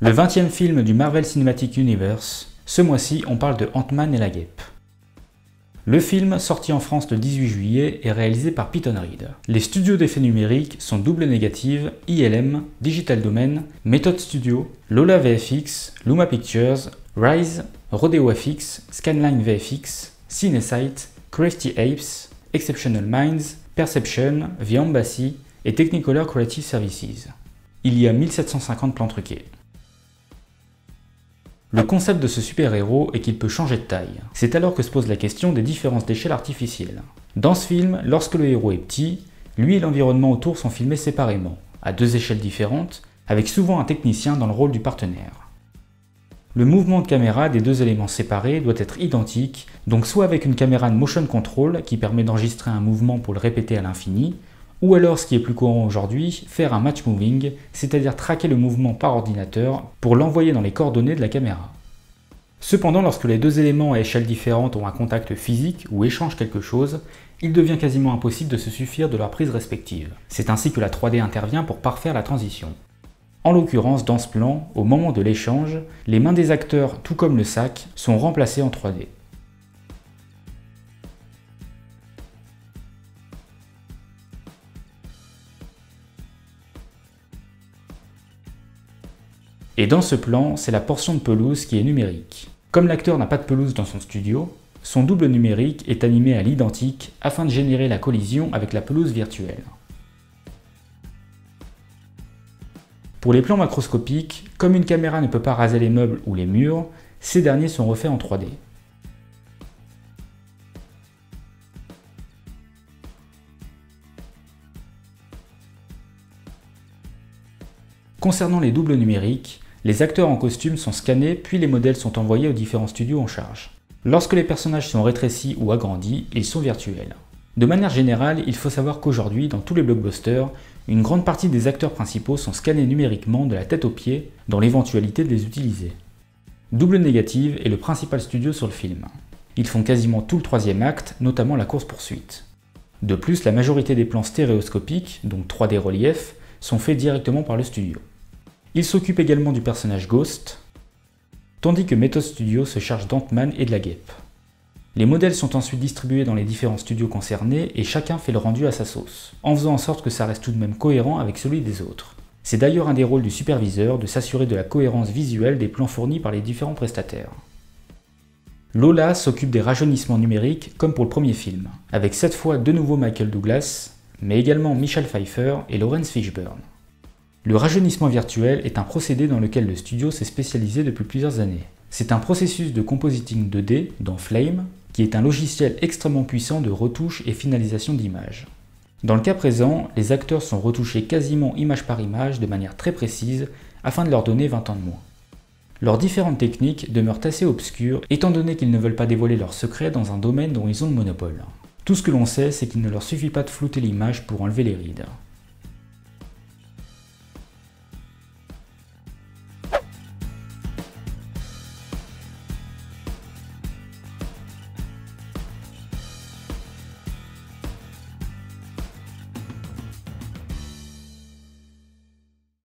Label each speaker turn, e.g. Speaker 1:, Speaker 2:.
Speaker 1: Le 20e film du Marvel Cinematic Universe, ce mois-ci on parle de Ant-Man et la Guêpe. Le film, sorti en France le 18 juillet, est réalisé par Peyton Reed. Les studios d'effets numériques sont Double Négative, ILM, Digital Domain, Method Studio, Lola VFX, Luma Pictures, Rise, Rodeo FX, Scanline VFX, Cinesight, Crafty Apes, Exceptional Minds, Perception, The Embassy et Technicolor Creative Services. Il y a 1750 plans truqués. Le concept de ce super-héros est qu'il peut changer de taille. C'est alors que se pose la question des différences d'échelle artificielles. Dans ce film, lorsque le héros est petit, lui et l'environnement autour sont filmés séparément, à deux échelles différentes, avec souvent un technicien dans le rôle du partenaire. Le mouvement de caméra des deux éléments séparés doit être identique, donc soit avec une caméra de motion control qui permet d'enregistrer un mouvement pour le répéter à l'infini, ou alors, ce qui est plus courant aujourd'hui, faire un match moving, c'est-à-dire traquer le mouvement par ordinateur pour l'envoyer dans les coordonnées de la caméra. Cependant, lorsque les deux éléments à échelle différente ont un contact physique ou échangent quelque chose, il devient quasiment impossible de se suffire de leurs prises respectives. C'est ainsi que la 3D intervient pour parfaire la transition. En l'occurrence, dans ce plan, au moment de l'échange, les mains des acteurs, tout comme le sac, sont remplacées en 3D. Et dans ce plan, c'est la portion de pelouse qui est numérique. Comme l'acteur n'a pas de pelouse dans son studio, son double numérique est animé à l'identique afin de générer la collision avec la pelouse virtuelle. Pour les plans macroscopiques, comme une caméra ne peut pas raser les meubles ou les murs, ces derniers sont refaits en 3D. Concernant les doubles numériques, les acteurs en costume sont scannés puis les modèles sont envoyés aux différents studios en charge. Lorsque les personnages sont rétrécis ou agrandis, ils sont virtuels. De manière générale, il faut savoir qu'aujourd'hui, dans tous les blockbusters, une grande partie des acteurs principaux sont scannés numériquement de la tête aux pieds dans l'éventualité de les utiliser. Double Négative est le principal studio sur le film. Ils font quasiment tout le troisième acte, notamment la course-poursuite. De plus, la majorité des plans stéréoscopiques, donc 3D relief, sont faits directement par le studio. Il s'occupe également du personnage Ghost, tandis que Method Studio se charge d'Ant-Man et de la Guêpe. Les modèles sont ensuite distribués dans les différents studios concernés et chacun fait le rendu à sa sauce, en faisant en sorte que ça reste tout de même cohérent avec celui des autres. C'est d'ailleurs un des rôles du superviseur de s'assurer de la cohérence visuelle des plans fournis par les différents prestataires. Lola s'occupe des rajeunissements numériques comme pour le premier film, avec cette fois de nouveau Michael Douglas, mais également Michelle Pfeiffer et Laurence Fishburne. Le rajeunissement virtuel est un procédé dans lequel le studio s'est spécialisé depuis plusieurs années. C'est un processus de compositing 2D dans Flame, qui est un logiciel extrêmement puissant de retouche et finalisation d'images. Dans le cas présent, les acteurs sont retouchés quasiment image par image de manière très précise afin de leur donner 20 ans de moins. Leurs différentes techniques demeurent assez obscures étant donné qu'ils ne veulent pas dévoiler leurs secrets dans un domaine dont ils ont le monopole. Tout ce que l'on sait, c'est qu'il ne leur suffit pas de flouter l'image pour enlever les rides.